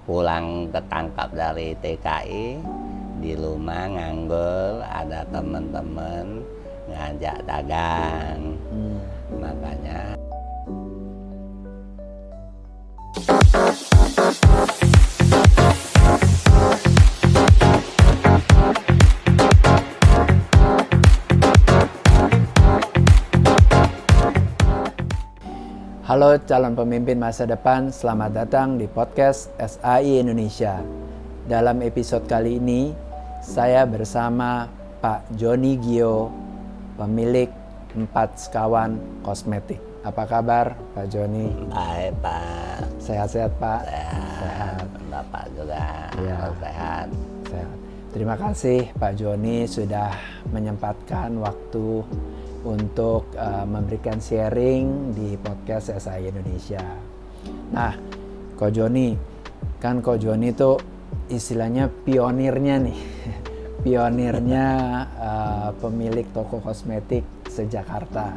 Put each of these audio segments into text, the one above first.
pulang ketangkap dari TKI, di rumah nganggur, ada teman-teman ngajak dagang. Makanya Halo calon pemimpin masa depan, selamat datang di podcast SAI Indonesia. Dalam episode kali ini, saya bersama Pak Joni Gio, pemilik 4 Sekawan Kosmetik. Apa kabar Pak Joni? baik Pak. Sehat-sehat Pak? Sehat. Bapak juga sehat. Sehat. Terima kasih Pak Joni sudah menyempatkan waktu untuk memberikan sharing di podcast SAI Indonesia. Nah, Ko Joni, kan Ko Joni itu istilahnya pionirnya nih, pionirnya pemilik toko kosmetik se-Jakarta.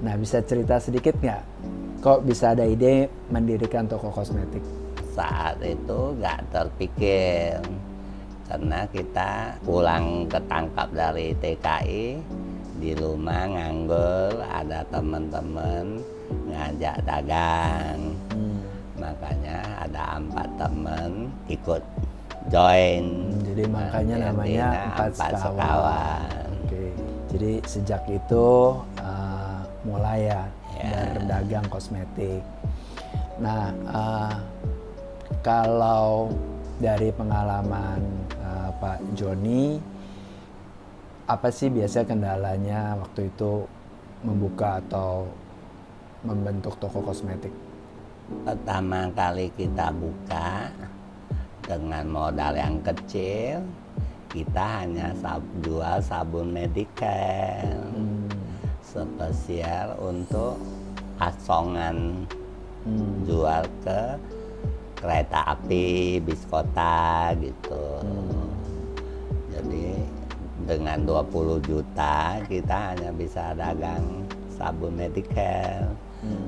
Nah, bisa cerita sedikit nggak? Kok bisa ada ide mendirikan toko kosmetik? Saat itu nggak terpikir, karena kita pulang ketangkap dari TKI, di rumah nganggur, ada teman-teman ngajak dagang. Makanya ada 4 teman ikut join. Jadi makanya namanya 4 Sekawan. Oke. Jadi sejak itu mulai ya berdagang kosmetik. Nah, kalau dari pengalaman Pak Joni, apa sih biasa kendalanya waktu itu membuka atau membentuk toko kosmetik? Pertama kali kita buka dengan modal yang kecil, kita hanya jual sabun medikal spesial untuk asongan, jual ke kereta api, bis kota gitu. Jadi dengan 20 juta kita hanya bisa dagang sabun medikal.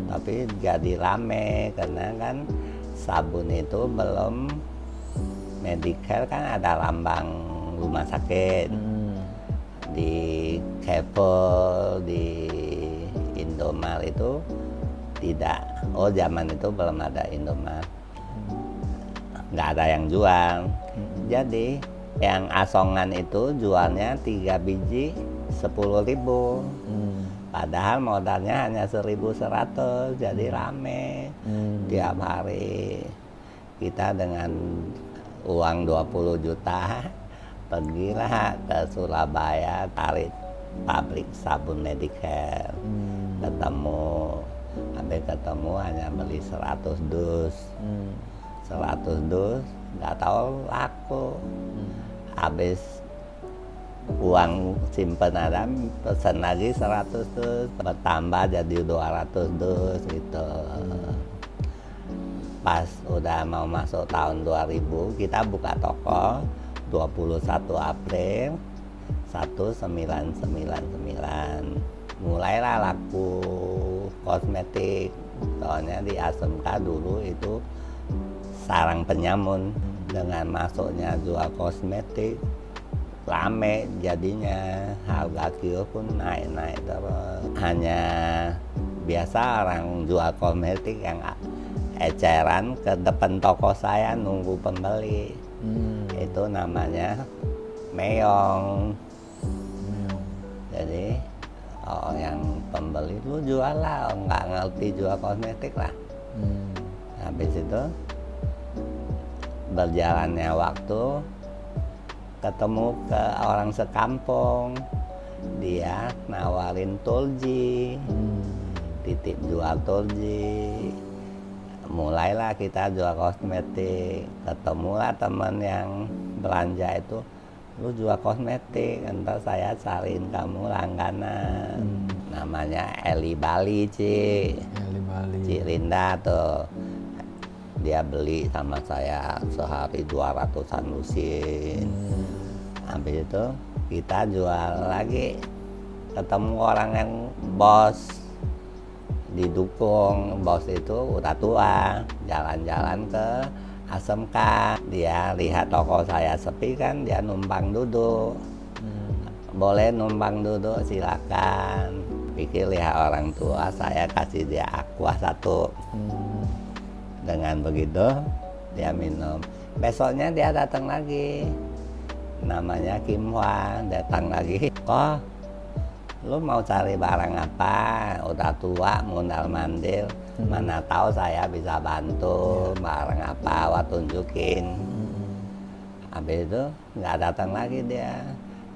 Tapi jadi rame karena kan sabun itu belum medikal, kan ada lambang rumah sakit. Di Kevel, di Indomaret itu tidak. Oh, zaman itu belum ada Indomaret, nggak ada yang jual. Jadi yang asongan itu jualnya 3 biji 10.000. Padahal modalnya hanya 1.100, jadi rame. Tiap hari kita dengan uang 20 juta pergilah ke Surabaya, tarik pabrik sabun medikal. Habis ketemu hanya beli 100 dus. 100 dus nggak tahu laku. Habis uang simpen ada, pesan lagi 100 dus, bertambah jadi 200 dus gitu. Pas udah mau masuk tahun 2000, kita buka toko 21 April 1999. Mulailah laku kosmetik. Soalnya di ASMK dulu itu sarang penyamun. Dengan masuknya jual kosmetik, rame jadinya, harga kios pun naik terus. Hanya biasa orang jual kosmetik yang eceran ke depan toko saya nunggu pembeli. Itu namanya meong. Jadi yang pembeli lu jual lah, nggak ngerti jual kosmetik lah. Habis itu berjalannya waktu, ketemu ke orang sekampung, dia nawarin tolji, titip jual tolji. Mulailah kita jual kosmetik. Ketemulah teman yang belanja itu, lu jual kosmetik, entar saya cariin kamu langganan. Namanya Eli Bali, Ci Rinda tuh. Dia beli sama saya sehari 200-an lusin. Habis itu kita jual lagi, ketemu orang yang bos, didukung. Bos itu udah tua, jalan-jalan ke ASMK. Dia lihat toko saya sepi kan, dia numpang duduk. Boleh numpang duduk, silakan. Pikir lihat orang tua, saya kasih dia aqua 1. Dengan begitu dia minum. Besoknya dia datang lagi, namanya Kim Hwan, datang lagi. Kok lu mau cari barang apa? Udah tua, mundar mandir, mana tahu saya bisa bantu. Barang apa, Wah tunjukin. Habis itu nggak datang lagi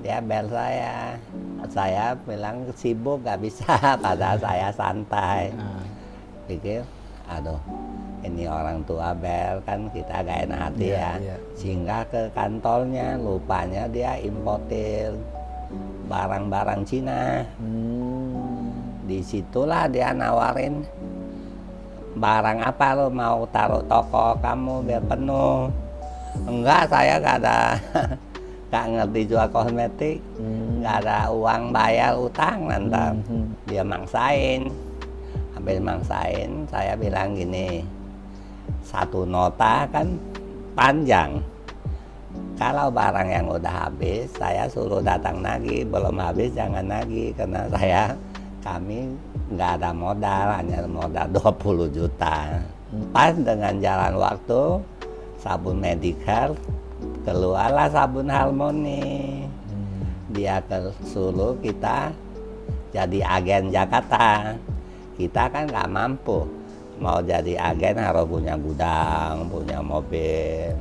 dia bel saya bilang sibuk nggak bisa, padahal saya santai. Pikir aduh, ini orang tua bel kan, kita gak enak hati ya. Sehingga ke kantornya, lupanya dia importir barang-barang Cina. Disitulah dia nawarin, barang apa lo mau taruh toko kamu biar penuh. Enggak, saya gak ada gak ngerti jual kosmetik, gak ada uang bayar utang nanti. Dia maksain. Habis maksain, saya bilang gini, 1 nota kan panjang. Kalau barang yang udah habis, saya suruh datang lagi. Belum habis jangan lagi, karena kami nggak ada modal, hanya modal 20 juta. Pas dengan jalan waktu, sabun Medicare, keluarlah sabun Harmony. Dia suruh kita jadi agen Jakarta. Kita kan nggak mampu. Mau jadi agen harus punya gudang, punya mobil.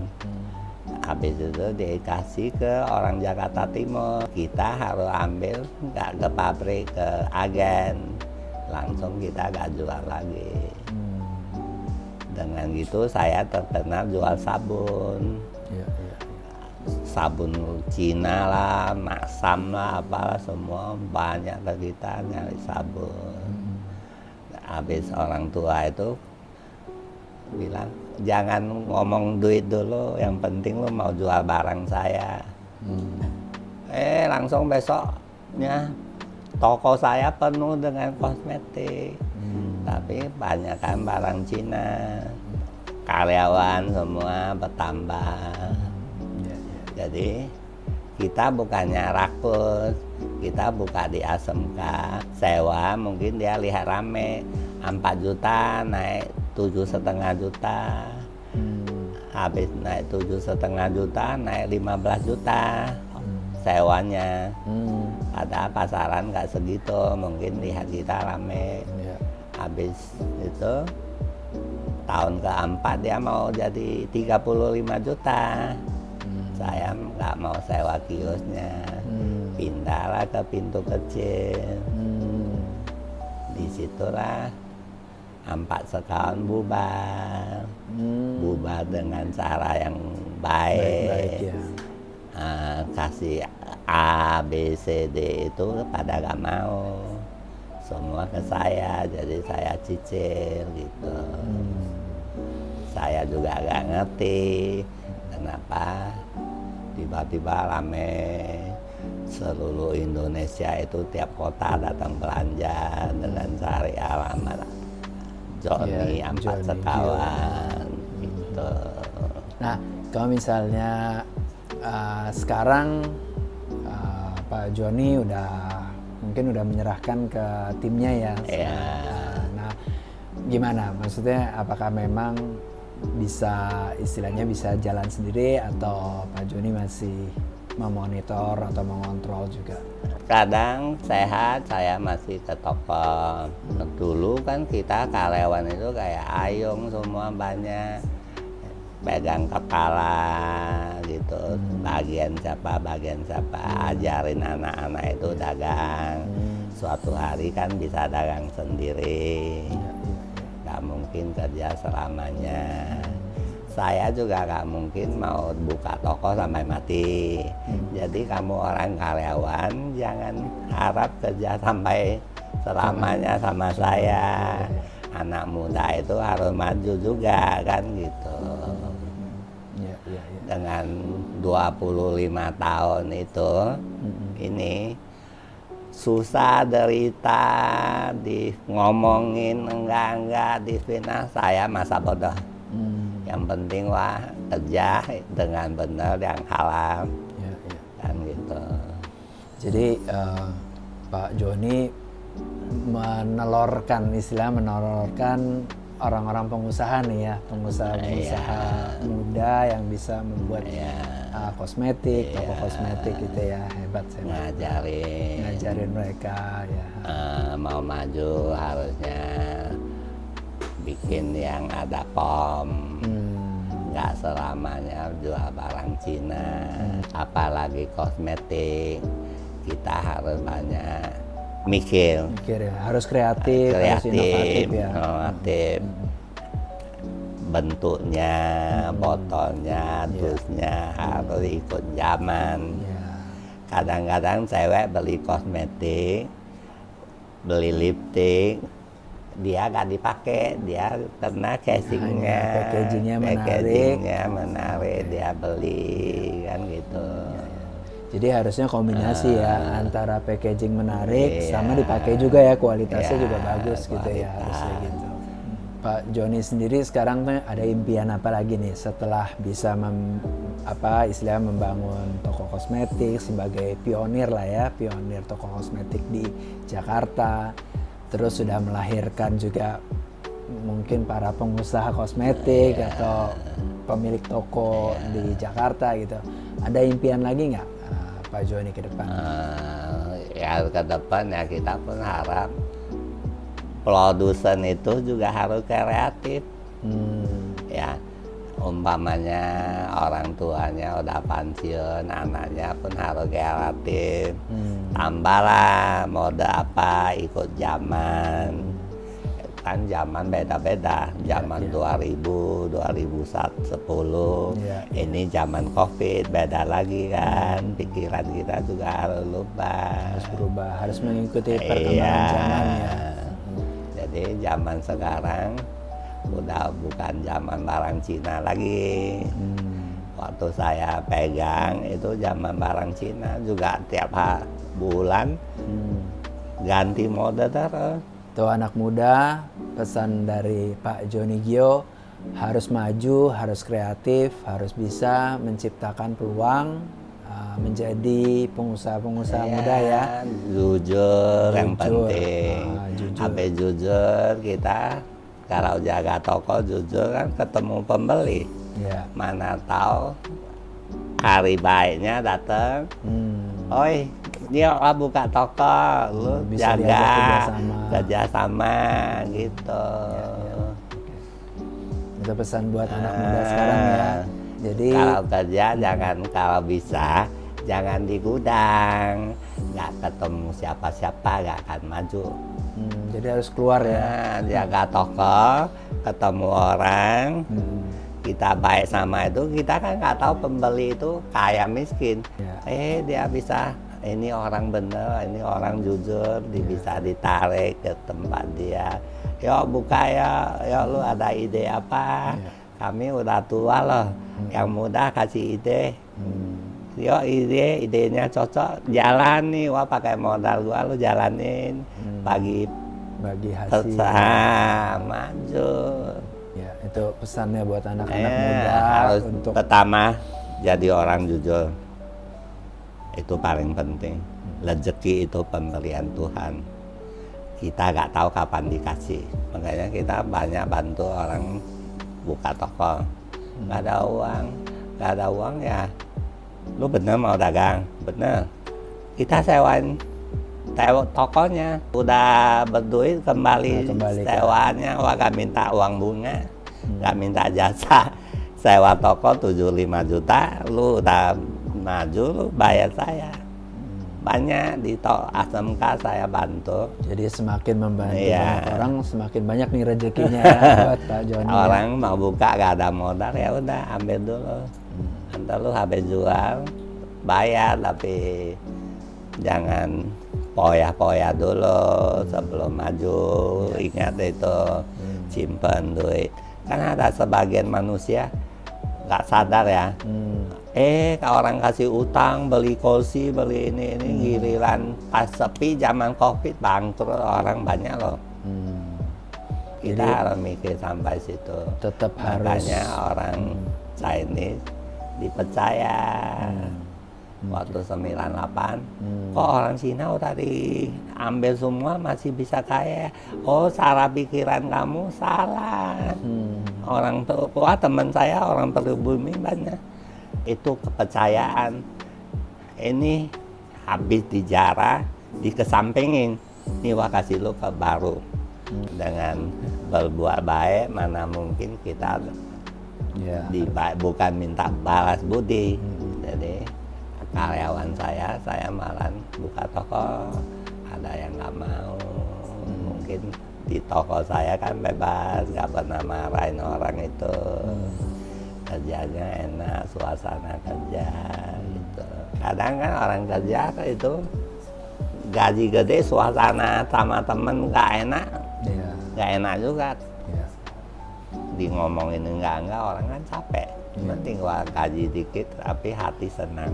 Habis itu dikasih ke orang Jakarta Timur. Kita harus ambil, nggak ke pabrik, ke agen. Langsung kita nggak jual lagi. Dengan gitu saya terkenal jual sabun. Sabun Cina lah, Maksam lah, apalah semua banyak ke kita nyari sabun. Habis orang tua itu bilang, jangan ngomong duit dulu, yang penting lo mau jual barang saya. Langsung besoknya toko saya penuh dengan kosmetik. Tapi banyak kan barang Cina. Karyawan semua bertambah. Jadi kita bukannya rakus, kita buka di ASMK, sewa mungkin dia lihat rame, 4 juta naik 7,5 juta. Habis naik 7,5 juta, naik 15 juta sewanya. Padahal pasaran nggak segitu, mungkin lihat kita rame. Habis itu tahun keempat dia mau jadi 35 juta. Saya nggak mau sewa kiosnya, pindahlah ke pintu kecil. Disitulah 4 setahun bubar, bubar dengan cara yang baik. Kasih A, B, C, D itu pada gak mau, semua ke saya, jadi saya cicil gitu. Saya juga gak ngerti kenapa tiba-tiba rame seluruh Indonesia itu, tiap kota datang belanja dengan cari alamat Johnny 4 sekawan gitu. Nah, kalau misalnya sekarang Pak Joni mungkin udah menyerahkan ke timnya ya. Nah, gimana? Maksudnya apakah memang istilahnya bisa jalan sendiri, atau Pak Joni masih memonitor atau mengontrol juga? Kadang sehat, saya masih ke toko. Dulu kan kita karyawan itu kayak ayung semua, banyak pegang kepala gitu, bagian siapa, ajarin anak-anak itu dagang. Suatu hari kan bisa dagang sendiri, gak mungkin kerja selamanya. Saya juga gak mungkin mau buka toko sampai mati. Jadi kamu orang karyawan jangan harap kerja sampai selamanya sama saya. Anak muda itu harus maju juga kan gitu. Dengan 25 tahun itu, ini susah, derita, ngomongin enggak, difitnah, saya masa bodoh. Yang penting wah kerja dengan benar yang halal, kan gitu. Jadi Pak Joni menelorkan orang-orang pengusaha nih ya, pengusaha muda yang bisa membuat kosmetik, toko kosmetik gitu ya, hebat. Ngajarin mereka ya. Mau maju harusnya bikin yang ada POM, nggak selamanya jual barang Cina, apalagi kosmetik, kita harus banyak mikir ya, harus kreatif, harus inovatif ya. Bentuknya, botolnya, dusnya harus ikut zaman. Kadang-kadang cewek beli kosmetik, beli lipstik, dia nggak dipakai, dia kena casingnya, packagingnya menarik, dia beli kan gitu. Jadi harusnya kombinasi ya antara packaging menarik sama dipakai juga ya, kualitasnya juga bagus gitu ya, harusnya gitu. Pak Joni sendiri sekarang ada impian apa lagi nih setelah bisa membangun toko kosmetik sebagai pionir lah ya, pionir toko kosmetik di Jakarta, terus sudah melahirkan juga mungkin para pengusaha kosmetik atau pemilik toko di Jakarta gitu. Ada impian lagi nggak Pak Joni ke depan? Ya ke depan ya kita pun harap produsen itu juga harus kreatif. Ya umpamanya orang tuanya udah pensiun, anaknya pun harus kreatif. Tambahlah mode apa ikut zaman. Kan zaman beda-beda, zaman 2000, 2010, ini zaman COVID beda lagi kan, pikiran kita juga harus berubah, harus mengikuti perkembangan zaman ya. Jadi zaman sekarang udah bukan zaman barang Cina lagi. Waktu saya pegang itu zaman barang Cina juga tiap bulan ganti mode terus. Tuh anak muda, pesan dari Pak Joni Gio, harus maju, harus kreatif, harus bisa menciptakan peluang menjadi pengusaha-pengusaha muda ya. Jujur yang penting. Sampai jujur kita kalau jaga toko jujur kan ketemu pembeli. Mana tahu hari baiknya datang. Oi, dia buka toko, lu bisa jaga kerjasama gitu. Itu pesan buat anak muda sekarang ya. Jadi kalau kerja kalau bisa jangan di gudang, nggak ketemu siapa-siapa nggak akan maju. Jadi harus keluar ya. Jaga toko, ketemu orang. Kita baik sama itu, kita kan nggak tahu pembeli itu kaya miskin. Dia bisa, ini orang bener, ini orang jujur, bisa ditarik ke tempat dia. Yuk buka ya, lu ada ide apa? Kami udah tua loh, yang muda kasih ide. Yuk idenya cocok, jalan nih, wah pakai modal gua lu jalanin, bagi hasil, maju. Ya, itu pesannya buat anak-anak muda harus untuk pertama jadi orang jujur. Itu paling penting. Rezeki itu pemberian Tuhan. Kita nggak tahu kapan dikasih. Makanya kita banyak bantu orang buka toko. Nggak ada uang ya. Lu bener mau dagang, bener. Kita sewain tokonya, udah berduit kembali sewaannya, gak minta uang bunga, gak minta jasa. Sewa toko 75 juta, lu udah maju, lu bayar saya. Banyak di ASMK saya bantu. Jadi semakin membantu banyak orang, semakin banyak nih rezekinya ya buat Pak Joni. Orang mau buka gak ada modal, ya udah ambil dulu. Nanti lu habis jual, bayar, tapi jangan poya-poya dulu sebelum maju. Ingat itu, simpan duit. Kan ada sebagian manusia nggak sadar ya. Orang kasih utang, beli kursi, beli ini giliran pas sepi zaman COVID bangkrut orang banyak loh. Kita harus mikir sampai situ. Tetap Makanya harus orang Chinese dipercaya. Waktu 98, kok orang Cina udah diambil semua masih bisa kaya. Oh, cara pikiran kamu salah. Orang tua teman saya orang pribumi banyak. Itu kepercayaan. Ini habis dijarah, dikesampingin. Ini wah kasih lu ke baru. Dengan berbuat baik, mana mungkin kita bukan minta balas budi. Jadi karyawan saya malah buka toko, ada yang nggak mau. Mungkin di toko saya kan bebas, nggak pernah marahin orang itu. Kerjanya enak, suasana kerja gitu. Kadang kan orang kerja itu gaji gede, suasana sama temen nggak enak, nggak enak juga. Di ngomongin enggak orang kan capek. Penting gaji dikit tapi hati senang.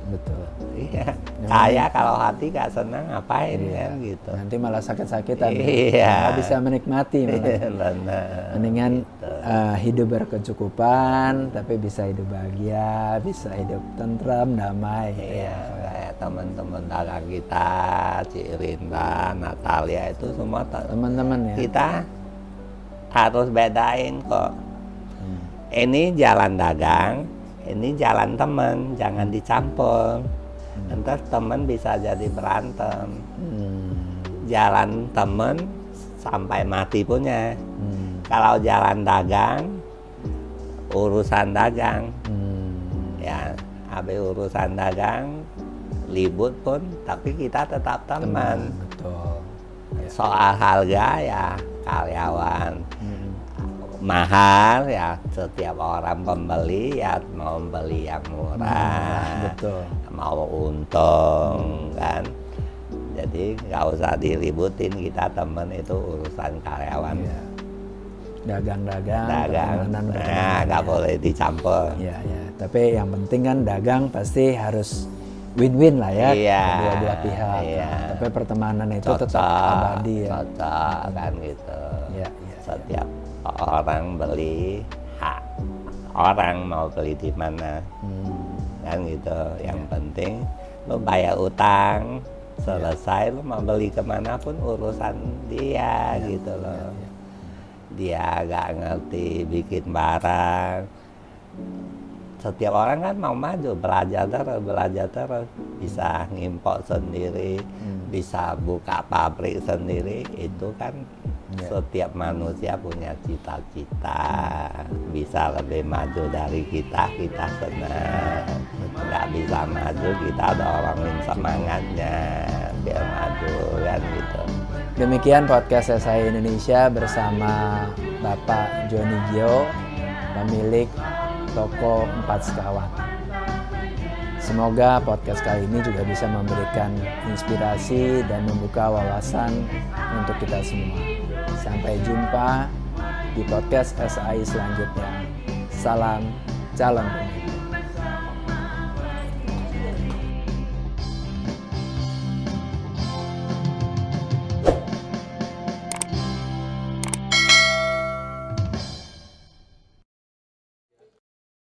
Betul. Iya. Kaya kalau hati gak senang ngapain kan gitu. Nanti malah sakit-sakitan. Iya. Nggak bisa menikmati malah. Benar. Mendingan hidup berkecukupan, tapi bisa hidup bahagia, bisa hidup tentram, damai. Iya. Kayak teman-teman dagang kita, Cik Rinda, Natalia itu semua teman-teman ya. Kita harus bedain kok. Ini jalan dagang, ini jalan teman, jangan dicampur. Entar teman bisa jadi berantem. Jalan teman sampai mati punya. Kalau jalan dagang, urusan dagang. Ya, habis urusan dagang, libut pun, tapi kita tetap teman. Betul. Soal harga ya karyawan. Mahal ya, setiap orang pembeli ya mau beli yang murah, betul. Mau untung kan. Jadi nggak usah diributin, kita temen itu urusan karyawan. Dagang, nggak boleh dicampur. Ya. Tapi yang penting kan dagang pasti harus win-win lah ya, kedua belah pihak. Tapi pertemanan itu tetap abadi ya. Cocok kan gitu. Setiap orang beli hak orang mau beli di mana kan gitu. Yang penting lo bayar utang selesai, lo mau beli kemanapun urusan dia gitu loh. Dia gak ngerti bikin barang. Setiap orang kan mau maju, belajar terus, bisa ngimpor sendiri, bisa buka pabrik sendiri. Itu kan setiap manusia punya cita-cita, bisa lebih maju dari kita senang. Nggak bisa maju, kita dorongin semangatnya biar maju kan gitu. Demikian podcast SAI Indonesia bersama Bapak Joni Gio, pemilik toko 4 Sekawan. Semoga podcast kali ini juga bisa memberikan inspirasi dan membuka wawasan untuk kita semua. Sampai jumpa di podcast SAI selanjutnya. Salam calon pemimpin.